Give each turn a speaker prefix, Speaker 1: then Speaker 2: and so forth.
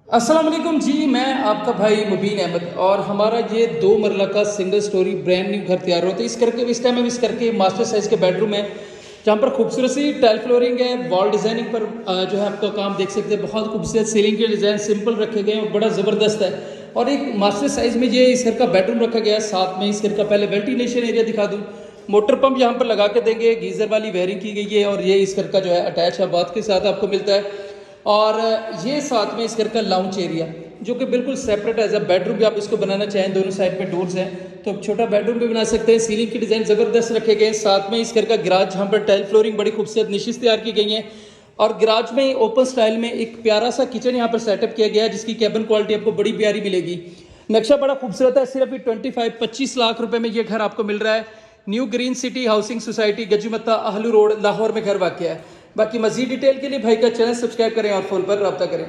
Speaker 1: अस्सलाम वालेकुम जी, मैं आपका भाई मुबीन अहमद और हमारा ये 2 मरला का सिंगल स्टोरी ब्रांड न्यू घर तैयार होता है। इस टाइम हम इस करके मास्टर साइज़ के बेडरूम है, जहाँ पर खूबसूरत सी टाइल फ्लोरिंग है। वॉल डिज़ाइनिंग पर जो है आपका काम देख सकते हैं, बहुत खूबसूरत सीलिंग के डिज़ाइन सिंपल रखे गए हैं और बड़ा ज़बरदस्त है। और एक मास्टर साइज़ में ये इस घर का बेडरूम रखा गया है। साथ में इस घर का पहले वेंटिलेशन एरिया दिखा दूँ, मोटर पंप यहाँ पर लगा के देंगे, गीज़र वाली वायरिंग की गई है और ये इस घर का जो है अटैच है, बाथ के साथ आपको मिलता है। और ये साथ में इस घर का लाउंज एरिया जो कि बिल्कुल सेपरेट एज अ बेडरूम भी आप इसको बनाना चाहें, दोनों साइड में डोर्स हैं तो आप छोटा बेडरूम भी बना सकते हैं। सीलिंग की डिज़ाइन ज़बरदस्त रखे गए हैं। साथ में इस घर का गराज जहाँ पर टाइल फ्लोरिंग बड़ी खूबसूरत निशिस तैयार की गई हैं और गराज में ओपन स्टाइल में एक प्यारा सा किचन यहाँ पर सेटअप किया गया है, जिसकी कैबिन क्वालिटी आपको बड़ी प्यारी मिलेगी। नक्शा बड़ा खूबसूरत है। सिर्फ 25 लाख रुपए में ये घर आपको मिल रहा है। New green city housing society, Gajumatta, Ahlu road, Lahore में घर वाक़ है। बाकी मजीद डिटेल के लिए भाई का चैनल सब्सक्राइब करें और फ़ोन पर रब्ता करें।